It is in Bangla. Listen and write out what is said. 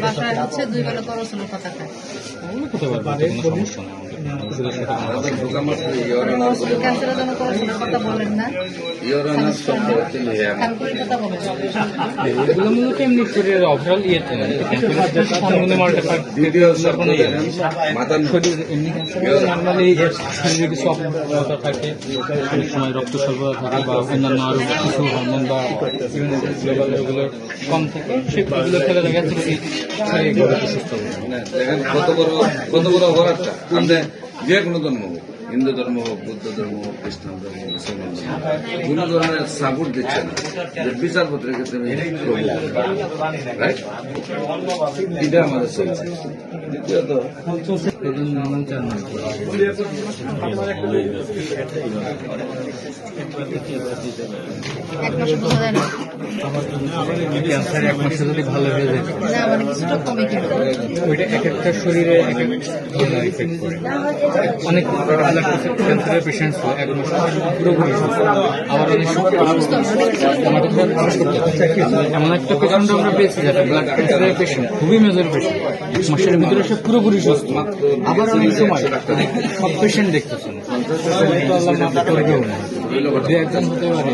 বাসায় হচ্ছে 2 বেলা তো রসুনের পাতা খায়। ক্যান্সারের জন্য তো রসুনের পাতা বলেন না, খানকুড়ির পাতা বলেন। এগুলো মূলত এমনি শরীরের ওভারঅল ইয়েতে না, শরীর এমনি নর্মালি শরীরে কিছু অপূর্ণতা থাকে, অনেক সময় রক্ত সরবরাহ থাকে বা অন্যান্য আরও কিছু হরমোন বা লেভেল এগুলো কম থাকে, সেগুলো খেলে দেখা যাচ্ছে কি শরীর সুস্থ হবে। দেখেন কত বড় অপরাধটা। আপনি যে কোনো ধর্ম হোক, হিন্দু ধর্ম হোক, বৌদ্ধ ধর্ম হোক, খ্রিস্টান ধর্ম, মুসলমান ধর্ম, কোন ধরনের সাপোর্ট দিচ্ছে না যে বিচারপত্রের ক্ষেত্রে রাইট, এটা আমাদের চলছে। দ্বিতীয়ত এক মাসে বোঝা যায় না, ক্যান্সার 1 মাসে যদি ভালো হয়ে যায়, না মানে কিছুটা কমে কিন্তু ওইটা এক একটা শরীরে এক এক ইফেক্ট করে। অনেক ক্যান্সারের পেশেন্টস 1 মাস পুরোপুরি সুস্থ, আবার অনেক এমন একটা পেশেন্ট আমরা পেয়েছি যারা ব্লাড ক্যান্সারের পেশেন্ট, খুবই মেজর পেশেন্ট, 1 মাসের ভিতরে সে পুরোপুরি সুস্থ। আবার অনেক সময় সব পেশেন্ট দেখতেছেন, আল্লাহ মাফ করবেও না, 2-1 হতে পারে।